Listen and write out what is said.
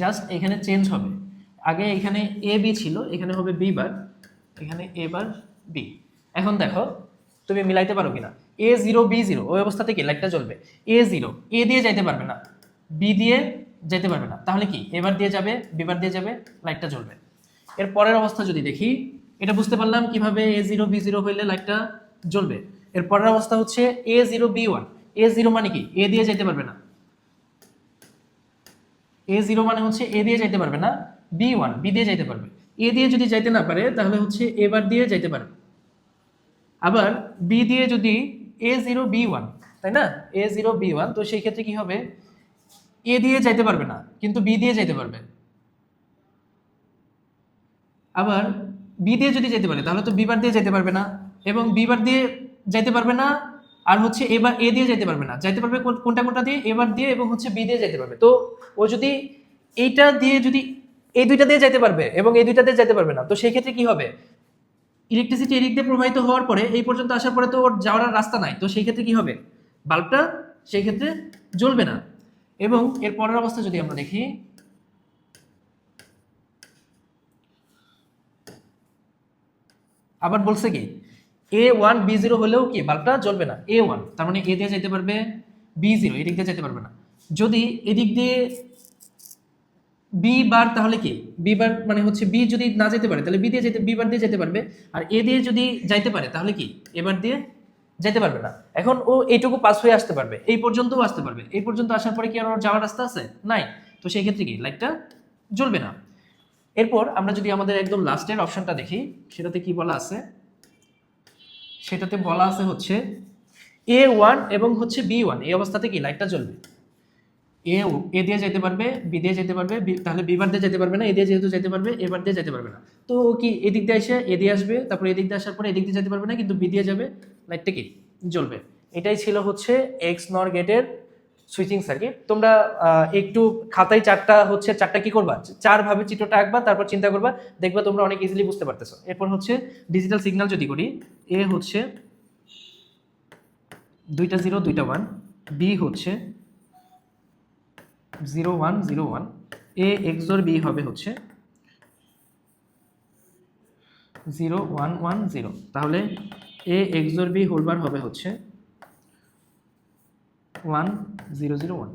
Just এখানে change হবে, আগে এখানে এ বি ছিল, এখানে হবে বি বার, এখানে এ বার বি। এখন দেখো তুমি মিলাইতে পারো কিনা, এ জিরো বি জিরো ওই অবস্থাতে কি লাইটটা জ্বলবে, এ জিরো এ দিয়ে যাইতে পারবে না, বি দিয়ে যেতে পারবে না, তাহলে কি এবার দিয়ে যাবে বিবার দিয়ে যাবে, লাইটটা জ্বলবে। এর পরের অবস্থা যদি দেখি, এটা বুঝতে পারলাম কিভাবে এ জিরো বি জিরো হইলে লাইটটা জ্বলবে। এর পরের অবস্থা হচ্ছে এ জিরো বি ওয়ান, এ জিরো মানে কি এ দিয়ে যেতে পারবে না, এ জিরো মানে হচ্ছে এ দিয়ে যাইতে পারবে না, বি ওয়ান বি দিয়ে যাইতে পারবে, এ দিয়ে যদি যাইতে না পারে তাহলে হচ্ছে এবার দিয়ে যাইতে পারবে। আবার বি দিয়ে যদি এ জিরো বি ওয়ান, তাই না, এ জিরো বি ওয়ান, তো সেই ক্ষেত্রে কি হবে, এ দিয়ে যাইতে পারবে না কিন্তু বি দিয়ে যাইতে পারবে। আবার বি দিয়ে যদি যেতে পারে তাহলে তো বি বার দিয়ে যেতে পারবে না, এবং বি বার দিয়ে যাইতে পারবে না, আর হচ্ছে এবার এ দিয়ে যেতে পারবে না, যাইতে পারবে কোনটা কোনটা দিয়ে, এবার দিয়ে এবং হচ্ছে বি দিয়ে যেতে পারবে। তো ও যদি এইটা দিয়ে যদি এই দুইটা দিয়ে যেতে পারবে এবং এই দুইটা দিয়ে যেতে পারবে না, তো সেই ক্ষেত্রে কি হবে, ইলেকট্রিসিটি এদিক দিয়ে প্রবাহিত হওয়ার পরে এই পর্যন্ত আসার পরে তো ওর যাওয়ার আর রাস্তা নাই, তো সেই ক্ষেত্রে কি হবে, বাল্বটা সেই ক্ষেত্রে জ্বলবে না। এবং এর পরের অবস্থা যদি আমরা দেখি, আবার বলছে কি এ ওয়ান বি জিরো হলেও কি বাল্বটা জ্বলবে না, এ ওয়ান তার মানে এ দিয়ে যেতে পারবে, বি জিরো এদিক দিয়ে যেতে পারবে না। যদি এদিক দিয়ে বি বার, তাহলে কি বি বার মানে হচ্ছে বি যদি না যেতে পারে তাহলে বি দিয়ে যেতে, বি বার দিয়ে যেতে পারবে, আর এ দিয়ে যদি যাইতে পারে তাহলে কি এবার দিয়ে যেতে পারবে না। এখন ও এইটুকু পাস হয়ে আসতে পারবে, এই পর্যন্তও আসতে পারবে, এই পর্যন্ত আসার পরে কি আর ওর যাওয়ার রাস্তা আছে, নাই, তো সেই ক্ষেত্রে কি লাইটটা জ্বলবে না। এরপর আমরা যদি আমাদের একদম লাস্টের অপশনটা দেখি, সেটাতে কি বলা আছে, সেটাতে বলা আছে হচ্ছে এ ওয়ান এবং হচ্ছে বি ওয়ান এই অবস্থাতে কি লাইটটা জ্বলবে, এ দিয়ে যেতে পারবে বি দিয়ে যেতে পারবে, তাহলে বি বার দিয়ে যেতে পারবে না, এ দিয়ে যেহেতু যেতে পারবে এবার দিয়ে যেতে পারবে না, তো ও কি এদিক দিয়ে এসে এ দিয়ে আসবে, তারপর এদিক দিয়ে আসার পরে এদিক দিয়ে যেতে পারবে না কিন্তু বি দিয়ে যাবে, লাইটটা কি জ্বলবে। এটাই ছিল হচ্ছে এক্স নর গেটের সুইচিং সার্কিট। তোমরা একটু খাতায় চারটা কি করবা, চার ভাবে চিত্রটা আঁকবা, তারপর চিন্তা করবা, দেখবা তোমরা অনেক ইজিলি বুঝতে পারতেছো। এরপর হচ্ছে ডিজিটাল সিগন্যাল যদি করি, এ হচ্ছে দুইটা জিরো দুইটা ওয়ান, বি হচ্ছে 0 1 0 1, এ এক্সর বি হবে হচ্ছে 0 1 1 0, তাহলে এ এক্সর বি হোল বার হবে হচ্ছে 1 0 0 1।